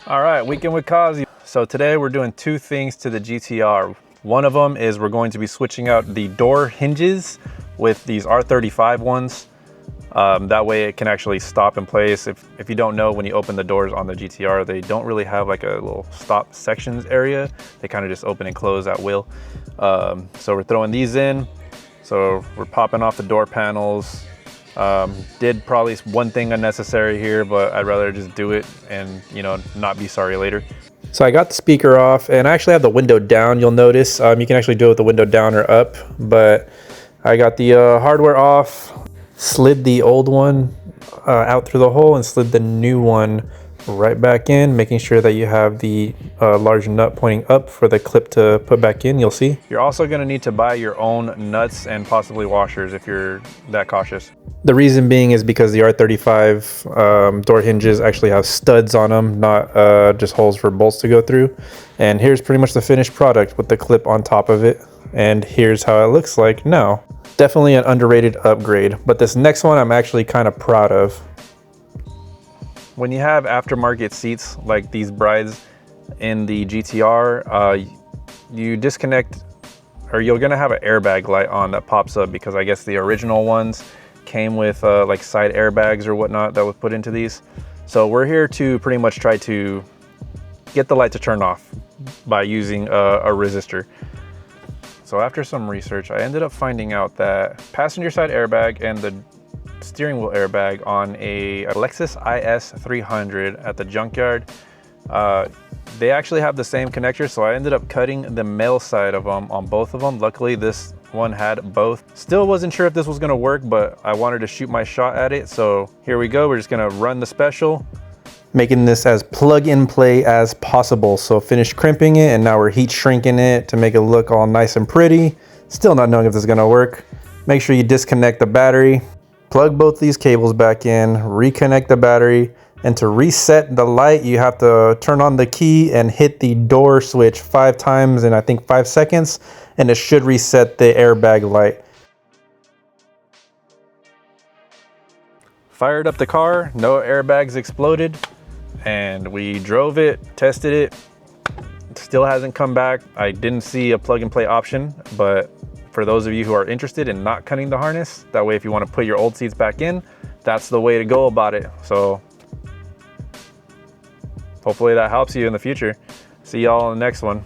All right, weekend with Kazi. So today we're doing two things to the GTR. One of them is we're going to be switching out the door hinges with these R35 ones. That way it can actually stop in place. If you don't know, when you open the doors on the GTR, they don't really have like a little stop sections area. They kind of just open and close at will. So we're throwing these in. So we're popping off the door panels. Did probably one thing unnecessary here, but I'd rather just do it and, you know, not be sorry later. So I got the speaker off and I actually have the window down. You'll notice you can actually do it with the window down or up, but I got the hardware off, slid the old one out through the hole and slid the new one right back in, making sure that you have the large nut pointing up for the clip to put back in. You'll see. You're also going to need to buy your own nuts and possibly washers if you're that cautious. The reason being is because the R35 door hinges actually have studs on them, not just holes for bolts to go through. And here's pretty much the finished product with the clip on top of it. And here's how it looks like now. Definitely an underrated upgrade, but this next one I'm actually kind of proud of. When you have aftermarket seats like these brides in the GTR, you disconnect, or you're gonna have an airbag light on that pops up, because I guess the original ones came with like side airbags or whatnot that was put into these. So we're here to pretty much try to get the light to turn off by using a resistor. So after some research, I ended up finding out that passenger side airbag and the steering wheel airbag on a Lexus IS 300 at the junkyard, they actually have the same connector. So I ended up cutting the male side of them on both of them. Luckily this one had both. Still wasn't sure if this was gonna work, but I wanted to shoot my shot at it. So here we go. We're just gonna run the special, making this as plug and play as possible. So finished crimping it and now we're heat shrinking it to make it look all nice and pretty. Still not knowing if this is gonna work. Make sure you disconnect the battery, plug both these cables back in, reconnect the battery, and to reset the light, you have to turn on the key and hit the door switch 5 times in I think 5 seconds, and it should reset the airbag light. Fired up the car, no airbags exploded, and we drove it, tested it. Still hasn't come back. I didn't see a plug and play option, but for those of you who are interested in not cutting the harness, that way if you want to put your old seats back in, that's the way to go about it. So hopefully that helps you in the future. See y'all in the next one.